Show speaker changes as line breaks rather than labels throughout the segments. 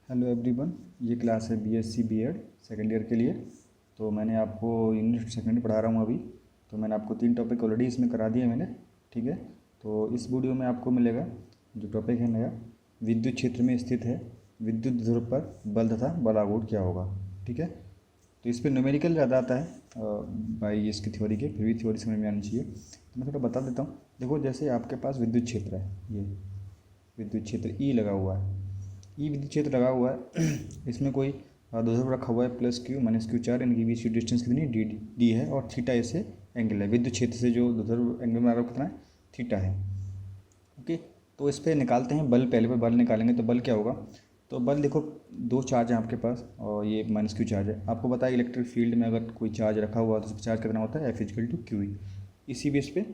Hello everyone, ये class है BSc BEd second year के लिए। तो मैंने आपको यूनिट सेकेंड पढ़ा रहा हूँ अभी। तो मैंने आपको 3 टॉपिक ऑलरेडी इसमें करा दिए मैंने, ठीक है। तो इस वीडियो में आपको मिलेगा जो टॉपिक है नया, विद्युत क्षेत्र में स्थित है विद्युत ध्रुव पर बल तथा बलाघूर्ण क्या होगा, ठीक है। तो इस पर न्यूमेरिकल ज़्यादा आता है भाई इसकी थ्योरी के, फिर भी थ्योरी समझ में आनी चाहिए। तो मैं थोड़ा बता देता हूँ। देखो, जैसे आपके पास विद्युत क्षेत्र है, ये विद्युत क्षेत्र ई लगा हुआ है, ई विद्युत क्षेत्र लगा हुआ है इसमें कोई ध्रुव रखा हुआ है प्लस क्यू माइनस क्यू चार, इनकी बीच की डिस्टेंस कितनी डी डी है और थीटा इससे एंगल है। विद्युत क्षेत्र से जो ध्रुव एंगल बना रहा है कितना है, थीटा है, ओके। तो इस पर निकालते हैं बल, पहले पे बल निकालेंगे तो बल क्या होगा। तो बल देखो, 2 चार्ज हैं आपके पास और ये माइनस क्यू चार्ज है। आपको पता है इलेक्ट्रिक फील्ड में अगर कोई चार्ज रखा हुआ है तो उसका चार्ज कितना होता है, F is equal to Q E. इसी बेस पे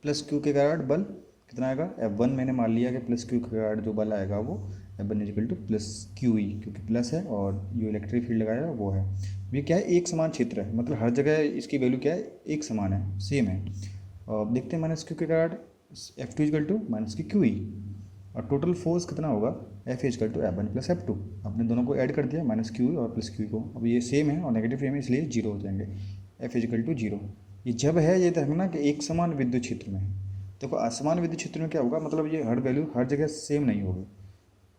प्लस क्यू के कारण बल कितना आएगा, F1 मैंने मान लिया कि प्लस क्यू के कारण जो बल आएगा वो F1 is equal to plus Q E, क्योंकि प्लस है और जो इलेक्ट्रिक फील्ड लगाया वो है। ये क्या है, एक समान क्षेत्र है, मतलब हर जगह इसकी वैल्यू क्या है, एक समान है, सेम है। और देखते हैं माइनस क्यू के कारण F2 इजिकल टू माइनस की क्यू ई, और टोटल फोर्स कितना होगा, F is equal to F1 plus F2। आपने दोनों को ऐड कर दिया, माइनस क्यू और प्लस क्यू को। अब ये सेम है और नेगेटिव सेम है, इसलिए जीरो हो जाएंगे। F इजिकल टू जीरो, ये जब है ये तो है ना कि एक समान विद्युत क्षेत्र में। देखो, असमान विद्युत क्षेत्र में क्या होगा, मतलब ये हर वैल्यू हर जगह सेम नहीं होगी,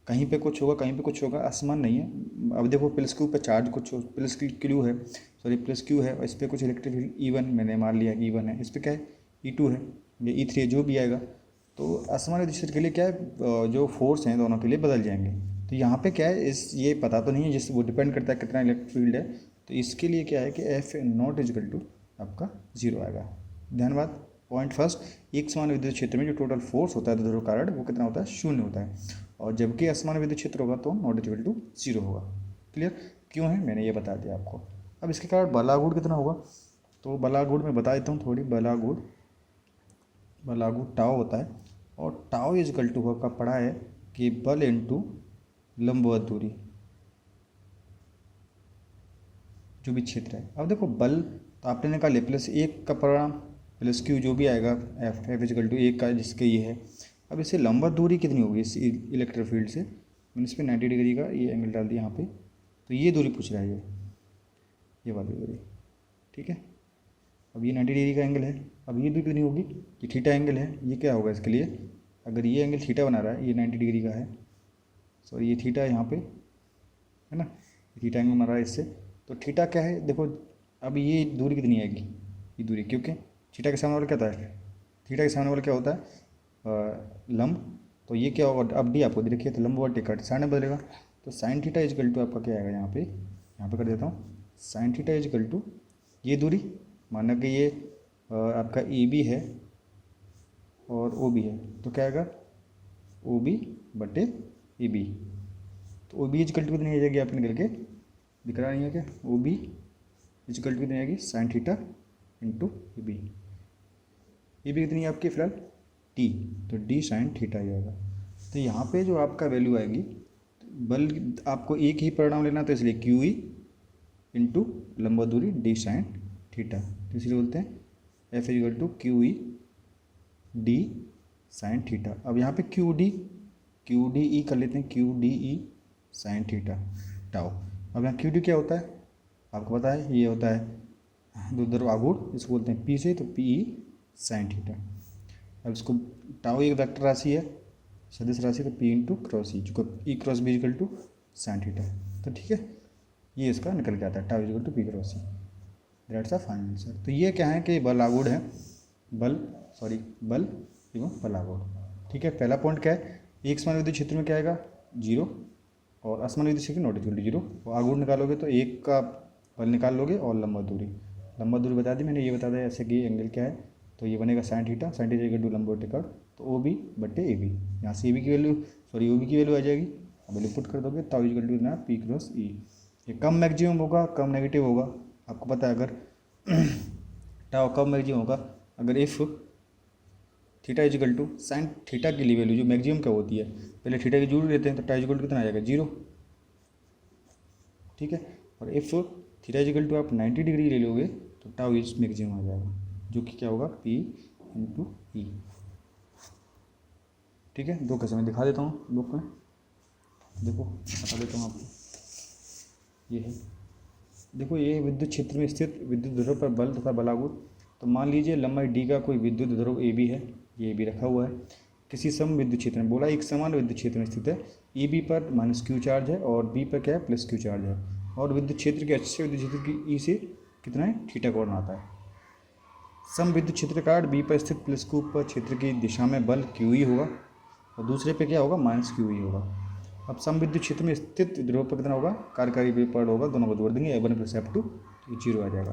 कहीं पे कुछ होगा कहीं पे कुछ होगा, असमान नहीं है। अब देखो प्लस क्यू पे चार्ज कुछ प्लस क्यू है, सॉरी प्लस क्यू है, और इस पर कुछ इलेक्ट्रिक फील्ड ई1 मैंने मान लिया कि ई1 है, इस पर क्या है ई2 है, ये ई3 है, जो भी आएगा। तो असमान विद्युत क्षेत्र के लिए क्या है, जो फोर्स हैं दोनों के लिए बदल जाएंगे। तो यहाँ पे क्या है, इस ये पता तो नहीं है, जिस वो डिपेंड करता है कितना इलेक्ट्रिक फील्ड है। तो इसके लिए क्या है कि एफ नॉट इजिकल टू आपका जीरो आएगा। ध्यानवाद, पॉइंट फर्स्ट, एक समान विद्युत क्षेत्र में जो टोटल फोर्स होता है ध्रुव कारण वो कितना होता है, शून्य होता है। और जबकि असमान विद्युत क्षेत्र होगा तो नॉट इक्वल टू जीरो होगा। क्लियर, क्यों है मैंने ये बता दिया आपको। अब इसके कारण बलाघूर्ण कितना होगा, तो बलाघूर्ण मैं बता देता हूँ थोड़ी। बलाघूर्ण टाव होता है, और टाव इजिकल टू का पढ़ा है कि बल इंटू लंबवत दूरी जो भी क्षेत्र है। अब देखो बल तो आपने निकाले, प्लस एक का परिणाम प्लस क्यू जो भी आएगा एफ इजिकल टू एक का, जिसके ये है। अब इससे लंबवत दूरी कितनी होगी इस इलेक्ट्रिक फील्ड से, मैंने इस पर 90 डिग्री का ये एंगल डाल दिया यहाँ पे। तो ये दूरी पूछ रहा है, ये वाली दूरी, ठीक है। अब ये 90 डिग्री का एंगल है, अब ये दूरी कितनी होगी, ये थीटा एंगल है, ये क्या होगा इसके लिए, अगर ये एंगल थीटा बना रहा है, ये 90 डिग्री का है, सॉरी ये थीटा है यहाँ पे, है ना, ये थीटा एंगल बना रहा है इससे। तो थीटा क्या है देखो, अब ये दूरी कितनी आएगी, ये दूरी, क्योंकि थीटा के सामने वाला क्या होता है, थीटा के सामने वाला क्या होता है लंब। तो ये क्या होगा, अब डी आपको देखिए, तो लंब और टिकट साइन बदलेगा। तो साइन थीटा इजिकल टू आपका क्या आएगा, यहाँ पे कर देता हूँ, साइन थीटा इजिकल टू ये दूरी, माना कि ये आपका ए बी है और ओ बी है, तो क्या आएगा ओ बी बटे ए बी। तो ओ बी इजिकल टू कितनी आ जाएगी, आपने करके दिख रहा नहीं है क्या, ओ बी इजिकल टू कितनी आएगी, sine theta into A B. ये भी कितनी है आपकी फिलहाल टी, तो डी साइन थीटा ही आएगा। तो यहाँ पे जो आपका वैल्यू आएगी, बल आपको एक ही परिणाम लेना, तो इसलिए क्यू ई इंटू लंबा दूरी डी साइन थीटा, तो इसलिए बोलते हैं F is equal to Q E D sine theta. अब यहाँ पे क्यू डी ई कर लेते हैं, Q D E sine theta tau. अब यहाँ क्यू डी क्या होता है आपको पता है, ये होता है ध्रुवाघूर्ण, इसको बोलते हैं पी से, तो पी ई साइन थीटा। अब इसको टाउ एक वेक्टर राशि है, सदिश राशि, तो पी इंटू क्रॉस ई, जो E cross B equal to sine theta. तो ठीक है, ये इसका निकल के आता है tau equal to P cross E, that's a final answer. तो ये क्या है कि बलाघूर्ण है, बल एवं बलाघूर्ण, ठीक है। पहला पॉइंट क्या है, एक समान विद्युत क्षेत्र में क्या आएगा जीरो, और असमान विद्युत क्षेत्र नॉट इक्वल टू जीरो। और आघूर्ण निकालोगे तो एक का बल निकाल लोगे, और लंबा दूरी बता दी मैंने, ये बता दिया ऐसे कि एंगल क्या है। तो ये बनेगा साइन थीटा इक्वल टू लंबवत टिकट, तो ओ बी बटे ए बी, यहाँ से ए बी की वैल्यू, सॉरी ओ बी की वैल्यू आ जाएगी। अब वैल्यू पुट कर दोगे, ताऊ इक्वल टू ना पी क्रॉस ई। ये कम मैक्सिमम होगा, कम नेगेटिव होगा, आपको पता है। अगर टाउ कम मैक्सिमम होगा, अगर if theta is equal to sine theta की वैल्यू जो मैक्सिमम क्या होती है, पहले थीटा की जरूर लेते हैं, तो टाउ इजिकल टू कितना आ जाएगा, जीरो, ठीक है। और इफ़ थीटा इजिकल टू आप 90 डिग्री ले लोगे, तो टाउ इज मैक्सिमम आ जाएगा, जो कि क्या होगा पी इंटू ई। ठीक है, दो केस मैं दिखा देता हूँ बुक में, देखो बता देता हूँ आपको। ये है, देखो ये विद्युत क्षेत्र में स्थित विद्युत ध्रुव पर बल तथा बलागुण। तो मान लीजिए लंबाई डी का कोई विद्युत ध्रुव ए बी है, ये भी रखा हुआ है किसी सम विद्युत क्षेत्र में, बोला एक समान विद्युत क्षेत्र में स्थित है। ए बी पर माइनस क्यू चार्ज है और बी पर क्या है, प्लस क्यू चार्ज है, और विद्युत क्षेत्र के अच्छे विद्युत क्षेत्र की ई से कितना है, थीटा कोण आता है। सम विद्युत क्षेत्र का बी पर स्थित प्लस क्यू पर क्षेत्र की दिशा में बल क्यू ई होगा और दूसरे पे क्या होगा, माइनस क्यू ई होगा। अब सम विद्युत क्षेत्र में स्थित ध्रुव पर कितना होगा, कार्यकारी विपरीत होगा, दोनों को जोड़ देंगे F1 प्लस F2 तो 0 आ जाएगा।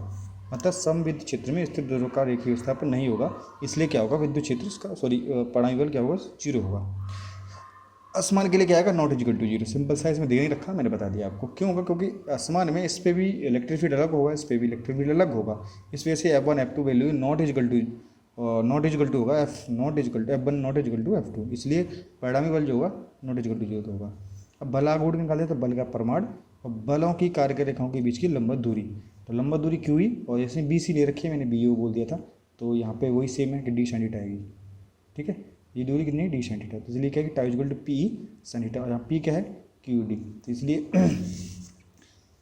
अतः सम विद्युत क्षेत्र में स्थित ध्रुव का रेखीय विस्थापन नहीं होगा, इसलिए क्या होगा, विद्युत क्षेत्र इसका परिणामी बल क्या होगा, 0 होगा। असमान के लिए क्या आएगा, नॉट इजिकल टू 0। सिंपल सा इसमें दे नहीं रखा, मैंने बता दिया आपको क्यों होगा, क्योंकि असमान में इस पर भी इलेक्ट्रिक फील्ड अलग होगा, इस पर भी इलेक्ट्रिक फील्ड अलग होगा, इस वजह से F1 F2 value not is equal to होगा, F1 not is equal to F2, इसलिए परिणामी बल जो होगा नॉट इजिकल टू 0 होगा। अब बलागुण निकाले तो बल का परिमाण और बलों की कार्य रेखाओं के बीच की लंबवत दूरी, तो लंबवत दूरी क्यू ही, और जैसे बी सी ले रखी है मैंने बी ओ बोल दिया था, तो यहाँ पे वही सेम है कि डी साइन थीटा आएगी। ठीक है, ये दूरी कितनी है, डी साइन थीटा, तो इसलिए क्या है कि tau equal to P sine theta, और यहाँ पी क्या है, क्यू डी, तो इसलिए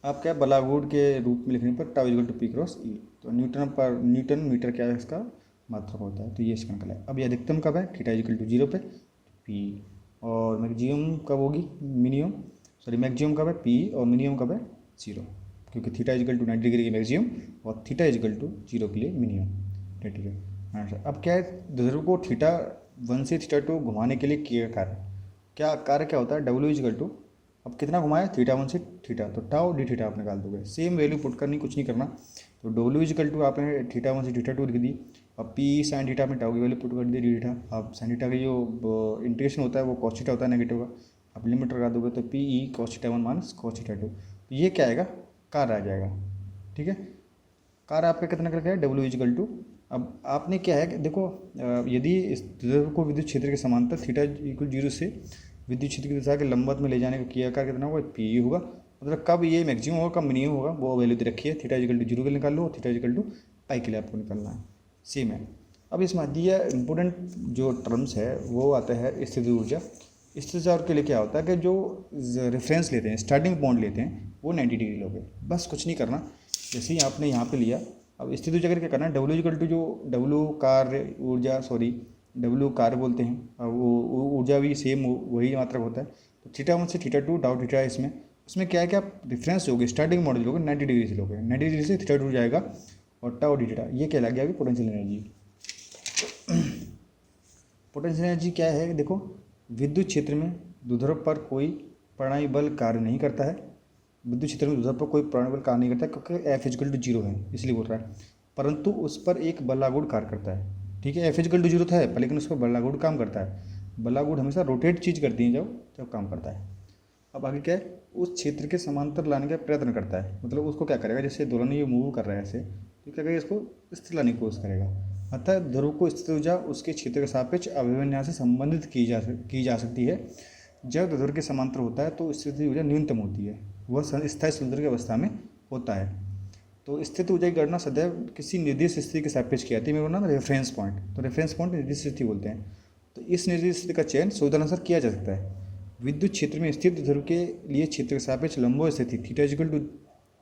आप क्या बलागुण के रूप में लिखने पर tau equal to P cross E, तो न्यूटन मीटर क्या है इसका मात्रक होता है, तो ये इसका निकला है। अब ये अधिकतम कब है, थीटा इक्वल टू 0 पे पी, और मैक्सिमम कब होगी, मैक्सिमम कब है पी, और मिनिमम कब है 0, क्योंकि थीटा इजिकल टू 90 डिग्री की मैक्सिमम और थीटा इजिकल टू 0 के लिए मिनिमम। ठीक है आंसर। अब क्या है, ध्रुव को थीटा 1 से थीटा 2 घुमाने के लिए किया कार्य, क्या होता है, डब्ल्यू इजिकल टू, अब कितना घुमाया, थीटा 1 से थीटा, तो टाउ डी थीटा आप निकाल दोगे, सेम वैल्यू पुट करनी, कुछ नहीं करना। तो डब्ल्यू इजिकल टू आपने थीटा 1 से थीटा 2 लिख दी, अब पी साइन थीटा में टाउ की वैल्यू पुट कर दी डी थीटा। अब साइन थीटा का जो इंटीग्रेशन होता है वो कॉस थीटा होता है नेगेटिव का, आप लिमिट लगा दोगे तो P E cos theta 1 minus cos theta 2, तो ये क्या आएगा, कार आ जाएगा। ठीक है, कार आपका कितना करके है, डब्ल्यू इजिकल टू, अब आपने क्या है कि देखो यदि इस ध्रुव को विद्युत क्षेत्र के समांतर थीटा इक्वल 0 से विद्युत क्षेत्र की दिशा के लंबवत में ले जाने का किया आकार कितना होगा, पी ई होगा, मतलब कब ये मैक्सिमम होगा कब मिनिमम होगा वो वैल्यू दे रखी है, थीटा इजिकल टू 0 के लिए निकाल लो और थीटा इजिकल टू पाई के लिए आपको निकालना है, सेम है। अब इसमें दिया इंपॉर्टेंट जो टर्म्स है वो आता है स्थितिज ऊर्जा। स्थितिज ऊर्जा के लिए क्या होता है कि जो रेफरेंस लेते हैं, स्टार्टिंग पॉइंट लेते हैं वो 90 डिग्री लोगे, बस कुछ नहीं करना। जैसे ही आपने यहाँ पे लिया, अब स्थितिज ऊर्जा क्या करना है, डब्ल्यू इक्वल टू जो डब्ल्यू कार्य बोलते हैं, अब वो ऊर्जा भी सेम वही मात्रक होता है, तो थीटा 1 से थीटा 2 टाउ थीटा है इसमें, उसमें क्या है कि आप डिफरेंस लोगे, स्टार्टिंग मॉडल लोगे 90 डिग्री से लोगे, 90 डिग्री से थीटा 2 जाएगा और टाउ डी थीटा, ये क्या लग गया पोटेंशियल एनर्जी। पोटेंशियल एनर्जी क्या है, देखो विद्युत क्षेत्र में द्विध्रुव पर कोई परिणामी बल कार्य नहीं करता है, विद्युत क्षेत्र में द्विध्रुव पर कोई परिणामी बल कार्य नहीं करता क्योंकि एफ इजिकल टू 0 है इसलिए बोल रहा है, परंतु उस पर एक बलागुण कार्य करता है। ठीक है, एफ इजिकल टू 0 था पर लेकिन उस पर बलागुण काम करता है, बलागुण हमेशा रोटेट चीज़ करती है जब काम करता है। अब आगे क्या है, उस क्षेत्र के समांतर लाने का प्रयत्न करता है, मतलब उसको क्या करेगा, जैसे दोलन ये मूव कर रहा है ऐसे, तो क्या करेगा, इसको स्थिर लाने की कोशिश करेगा। अतः ध्रुव को स्थिर ऊर्जा उसके क्षेत्र के सापेक्ष अभिविन्यास से संबंधित की जा सकती है। जब ध्रुव के समांतर होता है तो स्थिति ऊर्जा न्यूनतम होती है, वह स्थायी संतुलन की अवस्था में होता है। तो स्थिति ऊर्जा की गणना सदैव किसी निर्दिष्ट स्थिति के सापेक्ष की जाती है, मेरा नाम रेफरेंस पॉइंट, तो रेफरेंस पॉइंट निर्दिष्ट स्थिति बोलते हैं। तो इस निर्दिष्ट स्थिति का चयन सुविधानुसार किया जा सकता है। विद्युत क्षेत्र में स्थित ध्रुव के लिए क्षेत्र के सापेक्ष लंबवत स्थिति थीटा इक्वल टू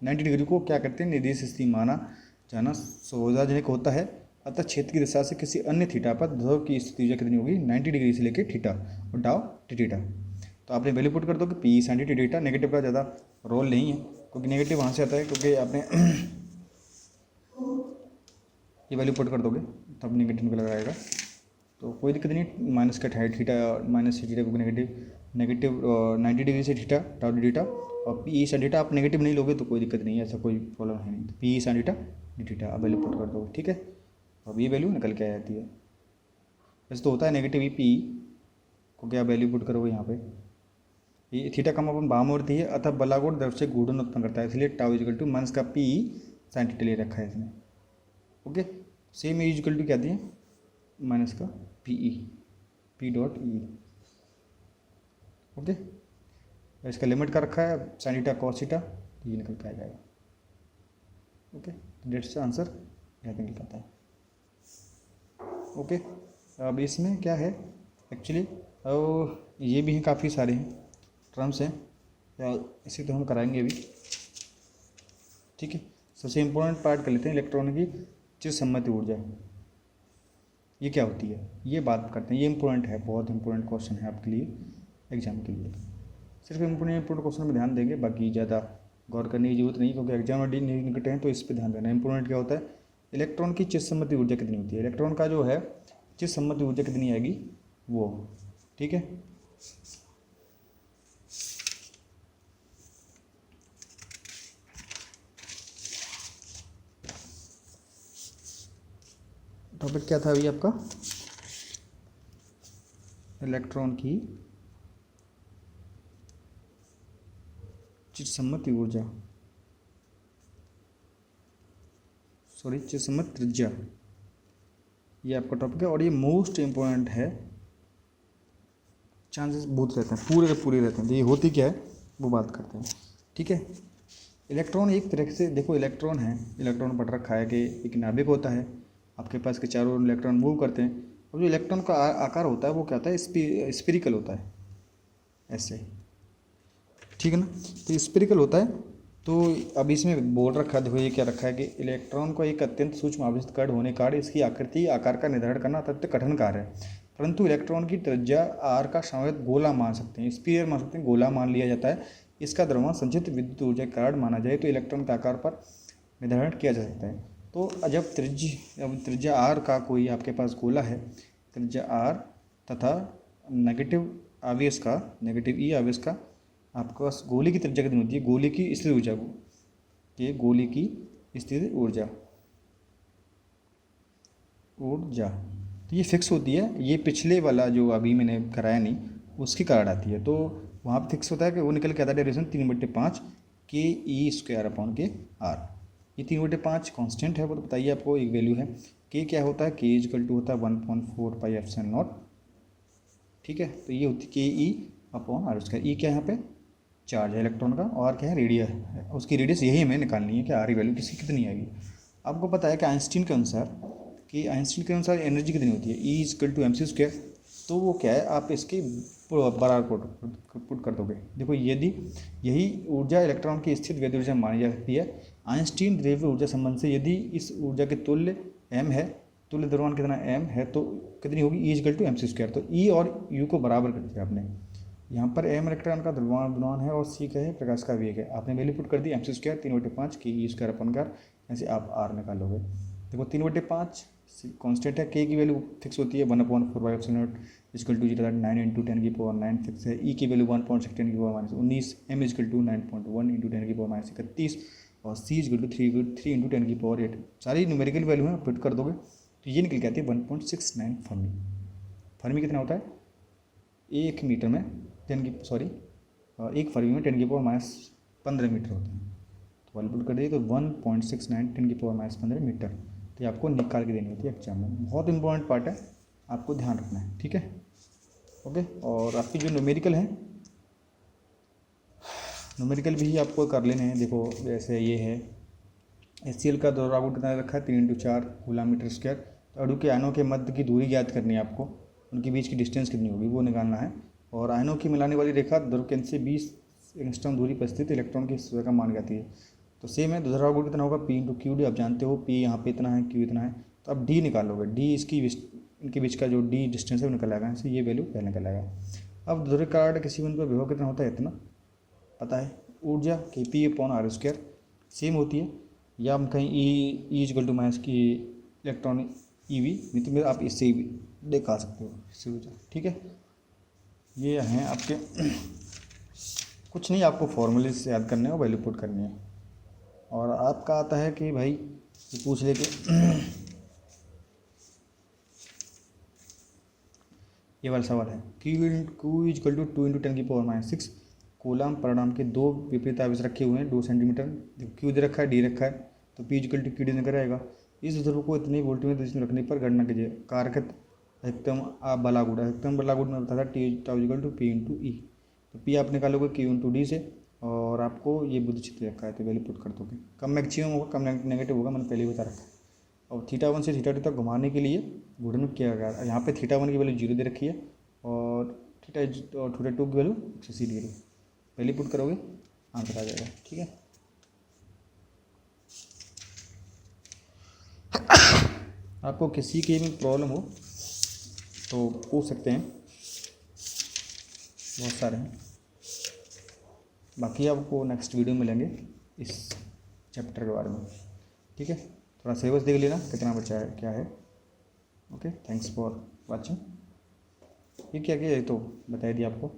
90 डिग्री को क्या करते हैं, निर्दिष्ट स्थिति माना जाना सुविधाजनक होता है। अतः क्षेत्र की दिशा से किसी अन्य थीटा पर ध्रुव की स्थिति ऊर्जा कितनी होगी, 90 डिग्री से लेकर थीटा और डाउ टी थीटा। तो आपने वैल्यू पुट कर दो कि P sine T theta, negative का ज़्यादा रोल नहीं है क्योंकि नेगेटिव वहाँ से आता है, क्योंकि आपने ये वैल्यू पुट कर दोगे तब नेगेटिव निकल आएगा, तो कोई दिक्कत नहीं। माइनस का थीटा माइनस थीटा को नेगेटिव 90 डिग्री से थीटा टाउ डी थीटा, और पी साइन थीटा आप नेगेटिव नहीं लोगे तो कोई दिक्कत नहीं है, ऐसा कोई प्रॉब्लम है नहीं। तो P sine theta D theta अब वैल्यू पुट कर दोगे, ठीक है, अब ये वैल्यू निकल के आ जाती है। वैसे तो होता है नेगेटिव ई पी को क्या वैल्यू पुट करोगे यहाँ पे, ये थीटा का मापन बाम होती है, अतः बलागुण द्रव से घूर्णन उत्पन्न करता है, इसलिए टाउ इजिकल टू माइनस का पी साइन थीटा ले रखा है इसने। ओके, सेम इजिकल टू क्या दिए, माइनस का P E P dot E. Okay, इसका लिमिट का रखा है साइन थीटा कॉस थीटा, ये निकल के आ जाएगा। ओके, डेट्स आंसर यहाँ पे निकल आता है। ओके, अब इसमें क्या है एक्चुअली और ये भी हैं, काफ़ी सारे हैं टर्म्स हैं, इसे तो हम कराएंगे अभी। ठीक है, सबसे इम्पोर्टेंट पार्ट कर लेते हैं इलेक्ट्रॉन की चिरसम्मति ऊर्जा। ये क्या होती है ये बात करते हैं। ये इंपॉर्टेंट है, बहुत इंपॉर्टेंट क्वेश्चन है आपके लिए एग्जाम के लिए। सिर्फ इंपॉर्टेंट क्वेश्चन में ध्यान देंगे, बाकी ज़्यादा गौर करने की जरूरत नहीं, क्योंकि एग्जाम में निकट हैं तो इस पर ध्यान देना। इंपॉर्टेंट क्या होता है, इलेक्ट्रॉन की चिरसम्मति ऊर्जा कितनी होती है, इलेक्ट्रॉन का जो है चिरसम्मति ऊर्जा कितनी आएगी वो। ठीक है, टॉपिक क्या था अभी आपका, इलेक्ट्रॉन की चिरसम्मति ऊर्जा, सॉरी चिरसम्मति त्रिज्या, ये आपका टॉपिक है। और ये मोस्ट इम्पोर्टेंट है, चांसेस बहुत रहते हैं, पूरे के पूरे रहते हैं। तो ये होती क्या है वो बात करते हैं। ठीक है, इलेक्ट्रॉन एक तरह से देखो, इलेक्ट्रॉन है, इलेक्ट्रॉन पढ़ रखा है कि एक नाभिक होता है आपके पास के चारों ओर इलेक्ट्रॉन मूव करते हैं। और जो इलेक्ट्रॉन का आकार होता है वो क्या होता है, स्फीरिकल होता है ऐसे। ठीक है ना, तो स्फीरिकल होता है। तो अब इसमें बोल रखा है, देखो ये क्या रखा है कि इलेक्ट्रॉन को एक अत्यंत सूक्ष्म आवेशित कण होने के कारण इसकी आकृति आकार का निर्धारण करना अत्यंत कठिन कार्य है, परंतु इलेक्ट्रॉन की त्रिज्या आर का संवेद गोला मान सकते हैं, स्फीयर मान सकते हैं, गोला मान लिया जाता है। इसका द्रव्यमान संचित विद्युत ऊर्जा के कारण माना जाए तो इलेक्ट्रॉन के आकार पर निर्धारण किया जा सकता है। तो जब त्रिज्या आर का कोई आपके पास गोला है, त्रिज्या आर तथा नेगेटिव आवेश का, नेगेटिव ई आवेश का आपके पास गोले की त्रिज्या कितनी होती है, गोले की स्थिर ऊर्जा को, ये गोले की स्थिर ऊर्जा तो ये फिक्स होती है। ये पिछले वाला जो अभी मैंने कराया नहीं उसके कारण आती है, तो वहाँ पर फिक्स होता है कि वो निकल के आता है डेरिवेशन 3/5 के ई स्क्वायर अपॉन के आर। ये 3/5 कांस्टेंट है, वो तो बताइए आपको एक वैल्यू है। के क्या होता है, के इक्वल टू होता है 1.4 पाई एप्सिलॉन नॉट। ठीक है, तो ये होती है के ई अपॉन आर स्क्वायर। ई क्या है यहाँ पे, चार्ज है इलेक्ट्रॉन का, और क्या है, रेडियस है, उसकी रेडियस यही हमें निकालनी है कि आर की वैल्यू किसी कितनी आएगी। आपको पता है कि आइंस्टीन के अनुसार एनर्जी कितनी होती है, E equal to MC square. तो वो क्या है, आप इसकी बराबर पुट कर दोगे। देखो यदि यही ऊर्जा इलेक्ट्रॉन की स्थिर वैद्युत ऊर्जा मानी जा सकती है आइंस्टीन द्रव्य ऊर्जा संबंध से, यदि इस ऊर्जा के तुल्य m है, तुल्य द्रव्यमान कितना m है, तो कितनी होगी, E equal to MC square. तो ई और यू को बराबर कर दिया आपने, यहाँ पर m इलेक्ट्रॉन का द्रव्यमान है और c क्या है, प्रकाश का वेग है। आपने वैल्यू पुट कर दी MC स्क्वायर 3/5 के ई स्क्वायर अपन का, ऐसे आप r निकालोगे। देखो 3/5 कांस्टेंट है, k की वैल्यू फिक्स होती है 1/4 by epsilon naught equal to 9 into 10⁻9 fix है। ई की value 1.6 10⁻−19, m equal to 9.1 into 10⁻31 और c इक्वल टू 3 इंटू 10⁸। सारी न्यूमेरिकल वैल्यू है, पुट कर दोगे तो ये निकल के आती है 1.69 फर्मी। फर्मी कितना होता है, एक मीटर में एक फर्मी में 10⁻15 मीटर होता है। तो वैल्यू पुट कर दिए तो 1.69 10⁻15 मीटर। तो ये आपको निकाल के देनी होती है एग्जाम में। बहुत इंपॉर्टेंट पार्ट है, आपको ध्यान रखना है। ठीक है, ओके। और आपकी जो न्यूमेरिकल है, न्यूमेरिकल भी आपको कर लेने हैं। देखो जैसे ये है HCl का दोहरागुण कितना रखा है, 3×4 कूलम मीटर स्क्वायर। तो अणु के आयनों के मध्य की दूरी ज्ञात करनी है आपको, उनके बीच की डिस्टेंस कितनी होगी वो निकालना है। और आयनों की मिलाने वाली रेखा ध्रुव केंद्र से 20 एंगस्ट्रॉम दूरी पर स्थित इलेक्ट्रॉन की स्थिति का मान जाती है। तो सेम है, दोहरागुण कितना होगा, P×Q_D। आप जानते हो P यहाँ पे इतना है, Q इतना है, तो अब D निकालोगे। D इनके बीच का जो D डिस्टेंस है वो निकल आएगा, इससे ये वैल्यू पहले निकल आएगा। अब ध्रुव कार्ड किसी बिंदु पर विभव कितना होता है, इतना पता है। ऊर्जा Kp/r स्क्वायर सेम होती है, या हम कहीं ई इक्वल टू माइनस की इलेक्ट्रॉन EV, नहीं तो मेरे आप इससे भी दिखा सकते हो इससे ऊर्जा। ठीक है, ये हैं आपके कुछ नहीं, आपको फॉर्मूले से याद करने और वैल्यू पुट करनी है। और आपका आता है कि भाई ये पूछ ले कि ये वाला सवाल है, Q equal to 2 into 10⁻6 coulomb परिणाम के दो विपरीत आवेश रखे हुए हैं 2 सेंटीमीटर। Q दे रखा है, D रखा है, तो P इक्वल टू QD निकल आएगा। इस ध्रुव को इतनी वोल्ट में इसमें रखने पर गणना कीजिए कारकत अधिकतम बलागुण। अधिकतम बलागुण में बताया था T equal to P into E. तो P आप निकालोगे Q इंटू D से, और आपको ये बुद्ध चित्र रखा है तो वैल्यू पुट कर दोगे। कम मैक्सिमम होगा, कम नेगेटिव होगा, मैंने पहले ही बता रखा है। और θ1 से θ2 तक घुमाने के लिए घूर्णन किया गया। यहाँ पे θ1 की वैल्यू 0 दे रखी है और थीटा 2 की वैल्यू 180 डिग्री पहले पुट करोगे आंसर आ जाएगा। ठीक है, आपको किसी की भी प्रॉब्लम हो तो पूछ सकते हैं, बहुत सारे हैं। बाकी आपको नेक्स्ट वीडियो में मिलेंगे इस चैप्टर के बारे में। ठीक है, थोड़ा सिलेबस देख लेना कितना बचा है क्या है। Okay, thanks for watching. ये क्या क्या है तो बता दिया आपको।